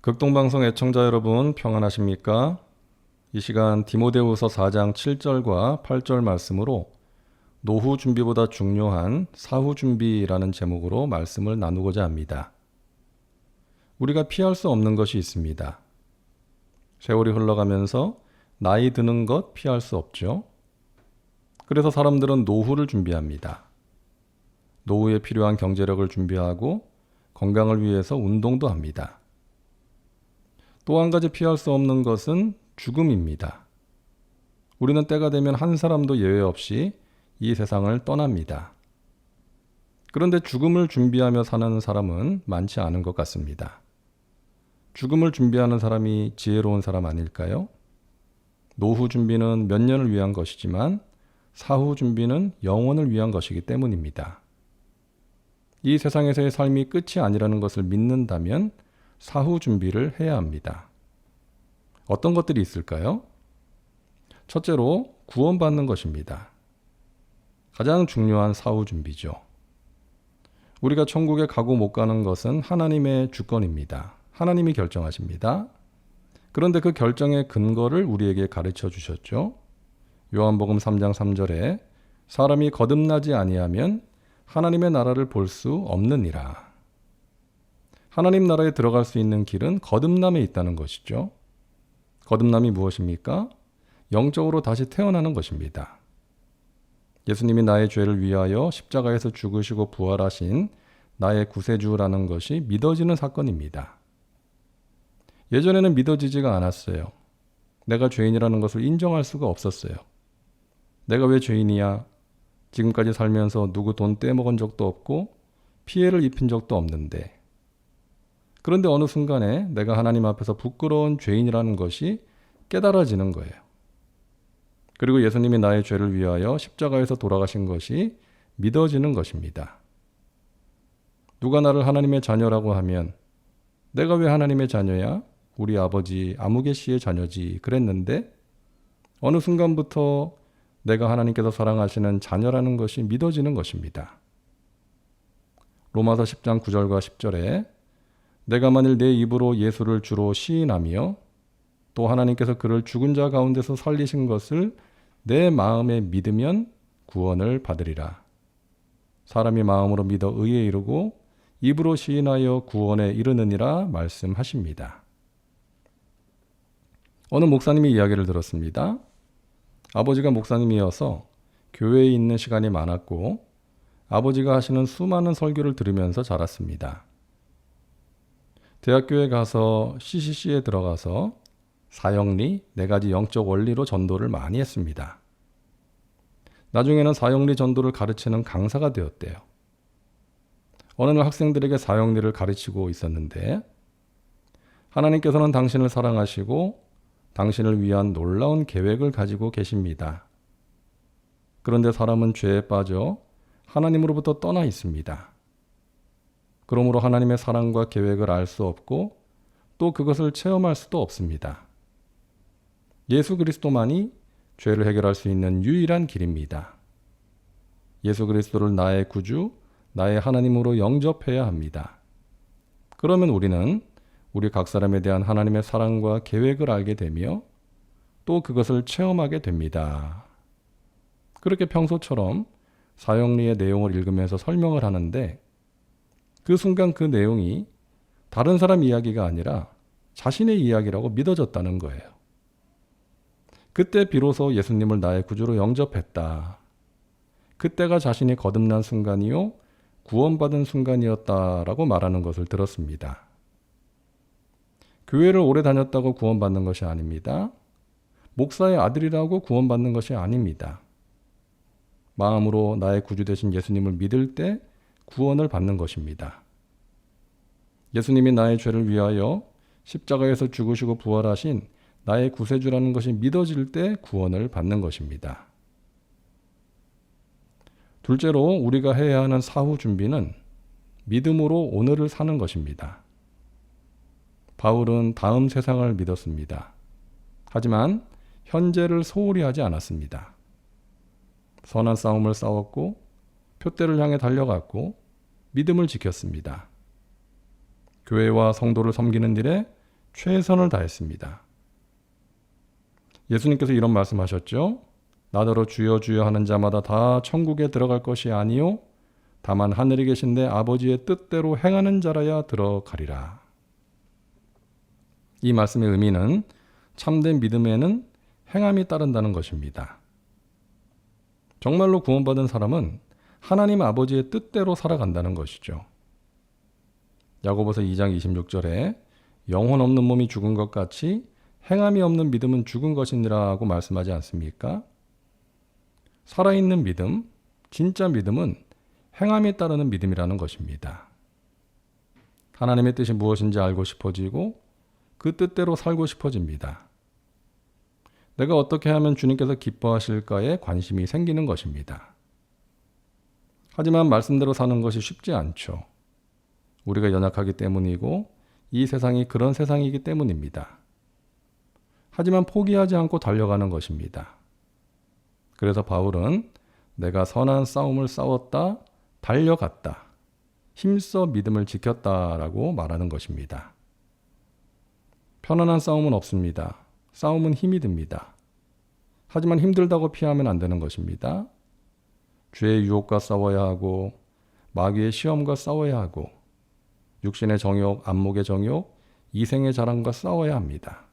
극동방송 애청자 여러분 평안하십니까? 이 시간 디모데후서 4장 7절과 8절 말씀으로 노후 준비보다 중요한 사후 준비라는 제목으로 말씀을 나누고자 합니다. 우리가 피할 수 없는 것이 있습니다. 세월이 흘러가면서 나이 드는 것 피할 수 없죠. 그래서 사람들은 노후를 준비합니다. 노후에 필요한 경제력을 준비하고 건강을 위해서 운동도 합니다. 또 한 가지 피할 수 없는 것은 죽음입니다. 우리는 때가 되면 한 사람도 예외 없이 이 세상을 떠납니다. 그런데 죽음을 준비하며 사는 사람은 많지 않은 것 같습니다. 죽음을 준비하는 사람이 지혜로운 사람 아닐까요? 노후 준비는 몇 년을 위한 것이지만 사후 준비는 영원을 위한 것이기 때문입니다. 이 세상에서의 삶이 끝이 아니라는 것을 믿는다면 사후 준비를 해야 합니다. 어떤 것들이 있을까요? 첫째로 구원받는 것입니다. 가장 중요한 사후 준비죠. 우리가 천국에 가고 못 가는 것은 하나님의 주권입니다. 하나님이 결정하십니다. 그런데 그 결정의 근거를 우리에게 가르쳐 주셨죠. 요한복음 3장 3절에 사람이 거듭나지 아니하면 하나님의 나라를 볼 수 없느니라. 하나님 나라에 들어갈 수 있는 길은 거듭남에 있다는 것이죠. 거듭남이 무엇입니까? 영적으로 다시 태어나는 것입니다. 예수님이 나의 죄를 위하여 십자가에서 죽으시고 부활하신 나의 구세주라는 것이 믿어지는 사건입니다. 예전에는 믿어지지가 않았어요. 내가 죄인이라는 것을 인정할 수가 없었어요. 내가 왜 죄인이야? 지금까지 살면서 누구 돈 떼먹은 적도 없고 피해를 입힌 적도 없는데. 그런데 어느 순간에 내가 하나님 앞에서 부끄러운 죄인이라는 것이 깨달아지는 거예요. 그리고 예수님이 나의 죄를 위하여 십자가에서 돌아가신 것이 믿어지는 것입니다. 누가 나를 하나님의 자녀라고 하면 내가 왜 하나님의 자녀야? 우리 아버지 아무개 씨의 자녀지 그랬는데 어느 순간부터 내가 하나님께서 사랑하시는 자녀라는 것이 믿어지는 것입니다. 로마서 10장 9절과 10절에 내가 만일 내 입으로 예수를 주로 시인하며 또 하나님께서 그를 죽은 자 가운데서 살리신 것을 내 마음에 믿으면 구원을 받으리라. 사람이 마음으로 믿어 의에 이르고 입으로 시인하여 구원에 이르느니라 말씀하십니다. 어느 목사님이 이야기를 들었습니다. 아버지가 목사님이어서 교회에 있는 시간이 많았고 아버지가 하시는 수많은 설교를 들으면서 자랐습니다. 대학교에 가서 CCC에 들어가서 사형리, 4가지 영적 원리로 전도를 많이 했습니다. 나중에는 사형리 전도를 가르치는 강사가 되었대요. 어느 날 학생들에게 사형리를 가르치고 있었는데 하나님께서는 당신을 사랑하시고 당신을 위한 놀라운 계획을 가지고 계십니다. 그런데 사람은 죄에 빠져 하나님으로부터 떠나 있습니다. 그러므로 하나님의 사랑과 계획을 알 수 없고 또 그것을 체험할 수도 없습니다. 예수 그리스도만이 죄를 해결할 수 있는 유일한 길입니다. 예수 그리스도를 나의 구주, 나의 하나님으로 영접해야 합니다. 그러면 우리는 우리 각 사람에 대한 하나님의 사랑과 계획을 알게 되며 또 그것을 체험하게 됩니다. 그렇게 평소처럼 사형리의 내용을 읽으면서 설명을 하는데 그 순간 그 내용이 다른 사람 이야기가 아니라 자신의 이야기라고 믿어졌다는 거예요. 그때 비로소 예수님을 나의 구주로 영접했다. 그때가 자신이 거듭난 순간이요 구원받은 순간이었다라고 말하는 것을 들었습니다. 교회를 오래 다녔다고 구원받는 것이 아닙니다. 목사의 아들이라고 구원받는 것이 아닙니다. 마음으로 나의 구주 되신 예수님을 믿을 때 구원을 받는 것입니다. 예수님이 나의 죄를 위하여 십자가에서 죽으시고 부활하신 나의 구세주라는 것이 믿어질 때 구원을 받는 것입니다. 둘째로 우리가 해야 하는 사후 준비는 믿음으로 오늘을 사는 것입니다. 바울은 다음 세상을 믿었습니다. 하지만 현재를 소홀히 하지 않았습니다. 선한 싸움을 싸웠고 표대를 향해 달려갔고 믿음을 지켰습니다. 교회와 성도를 섬기는 일에 최선을 다했습니다. 예수님께서 이런 말씀하셨죠. 나더러 주여 주여 하는 자마다 다 천국에 들어갈 것이 아니요 다만 하늘에 계신 내 아버지의 뜻대로 행하는 자라야 들어가리라. 이 말씀의 의미는 참된 믿음에는 행함이 따른다는 것입니다. 정말로 구원받은 사람은 하나님 아버지의 뜻대로 살아간다는 것이죠. 야고보서 2장 26절에 영혼 없는 몸이 죽은 것 같이 행함이 없는 믿음은 죽은 것이니라고 말씀하지 않습니까? 살아있는 믿음, 진짜 믿음은 행함이 따르는 믿음이라는 것입니다. 하나님의 뜻이 무엇인지 알고 싶어지고 그 뜻대로 살고 싶어집니다. 내가 어떻게 하면 주님께서 기뻐하실까에 관심이 생기는 것입니다. 하지만 말씀대로 사는 것이 쉽지 않죠. 우리가 연약하기 때문이고 이 세상이 그런 세상이기 때문입니다. 하지만 포기하지 않고 달려가는 것입니다. 그래서 바울은 내가 선한 싸움을 싸웠다, 달려갔다, 힘써 믿음을 지켰다라고 말하는 것입니다. 편안한 싸움은 없습니다. 싸움은 힘이 듭니다. 하지만 힘들다고 피하면 안 되는 것입니다. 죄의 유혹과 싸워야 하고 마귀의 시험과 싸워야 하고 육신의 정욕, 안목의 정욕, 이생의 자랑과 싸워야 합니다.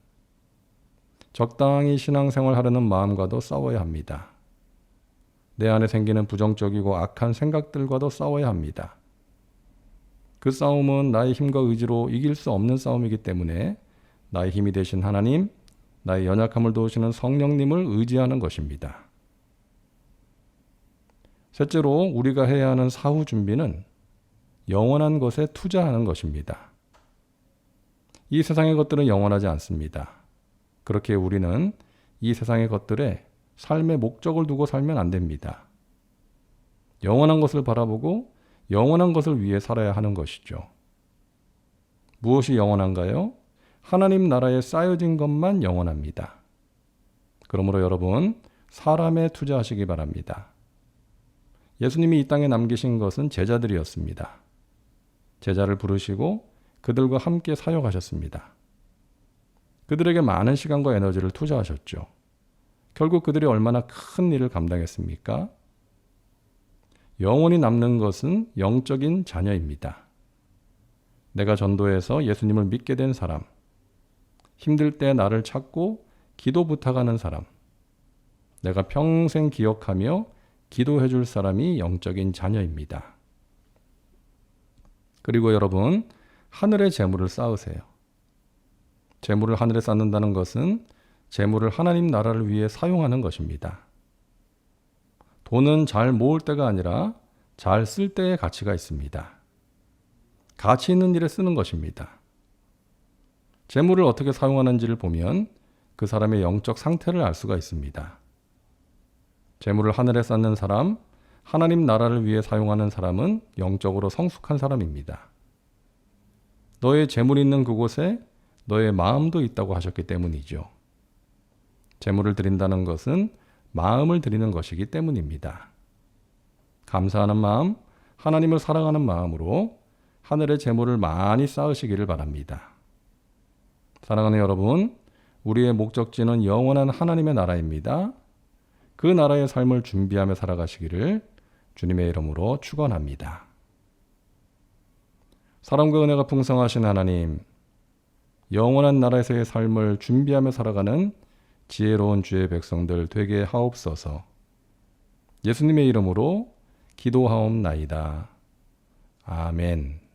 적당히 신앙생활하려는 마음과도 싸워야 합니다. 내 안에 생기는 부정적이고 악한 생각들과도 싸워야 합니다. 그 싸움은 나의 힘과 의지로 이길 수 없는 싸움이기 때문에 나의 힘이 되신 하나님, 나의 연약함을 도우시는 성령님을 의지하는 것입니다. 셋째로 우리가 해야 하는 사후 준비는 영원한 것에 투자하는 것입니다. 이 세상의 것들은 영원하지 않습니다. 그렇게 우리는 이 세상의 것들에 삶의 목적을 두고 살면 안 됩니다. 영원한 것을 바라보고 영원한 것을 위해 살아야 하는 것이죠. 무엇이 영원한가요? 하나님 나라에 쌓여진 것만 영원합니다. 그러므로 여러분, 사람에 투자하시기 바랍니다. 예수님이 이 땅에 남기신 것은 제자들이었습니다. 제자를 부르시고 그들과 함께 사역하셨습니다. 그들에게 많은 시간과 에너지를 투자하셨죠. 결국 그들이 얼마나 큰 일을 감당했습니까? 영원히 남는 것은 영적인 자녀입니다. 내가 전도해서 예수님을 믿게 된 사람, 힘들 때 나를 찾고 기도 부탁하는 사람, 내가 평생 기억하며 기도해 줄 사람이 영적인 자녀입니다. 그리고 여러분, 하늘의 재물을 쌓으세요. 재물을 하늘에 쌓는다는 것은 재물을 하나님 나라를 위해 사용하는 것입니다. 돈은 잘 모을 때가 아니라 잘 쓸 때의 가치가 있습니다. 가치 있는 일에 쓰는 것입니다. 재물을 어떻게 사용하는지를 보면 그 사람의 영적 상태를 알 수가 있습니다. 재물을 하늘에 쌓는 사람, 하나님 나라를 위해 사용하는 사람은 영적으로 성숙한 사람입니다. 너의 재물이 있는 그곳에 너의 마음도 있다고 하셨기 때문이죠. 재물을 드린다는 것은 마음을 드리는 것이기 때문입니다. 감사하는 마음, 하나님을 사랑하는 마음으로 하늘의 재물을 많이 쌓으시기를 바랍니다. 사랑하는 여러분, 우리의 목적지는 영원한 하나님의 나라입니다. 그 나라의 삶을 준비하며 살아가시기를 주님의 이름으로 축원합니다. 사랑과 은혜가 풍성하신 하나님, 영원한 나라에서의 삶을 준비하며 살아가는 지혜로운 주의 백성들 되게 하옵소서. 예수님의 이름으로 기도하옵나이다. 아멘.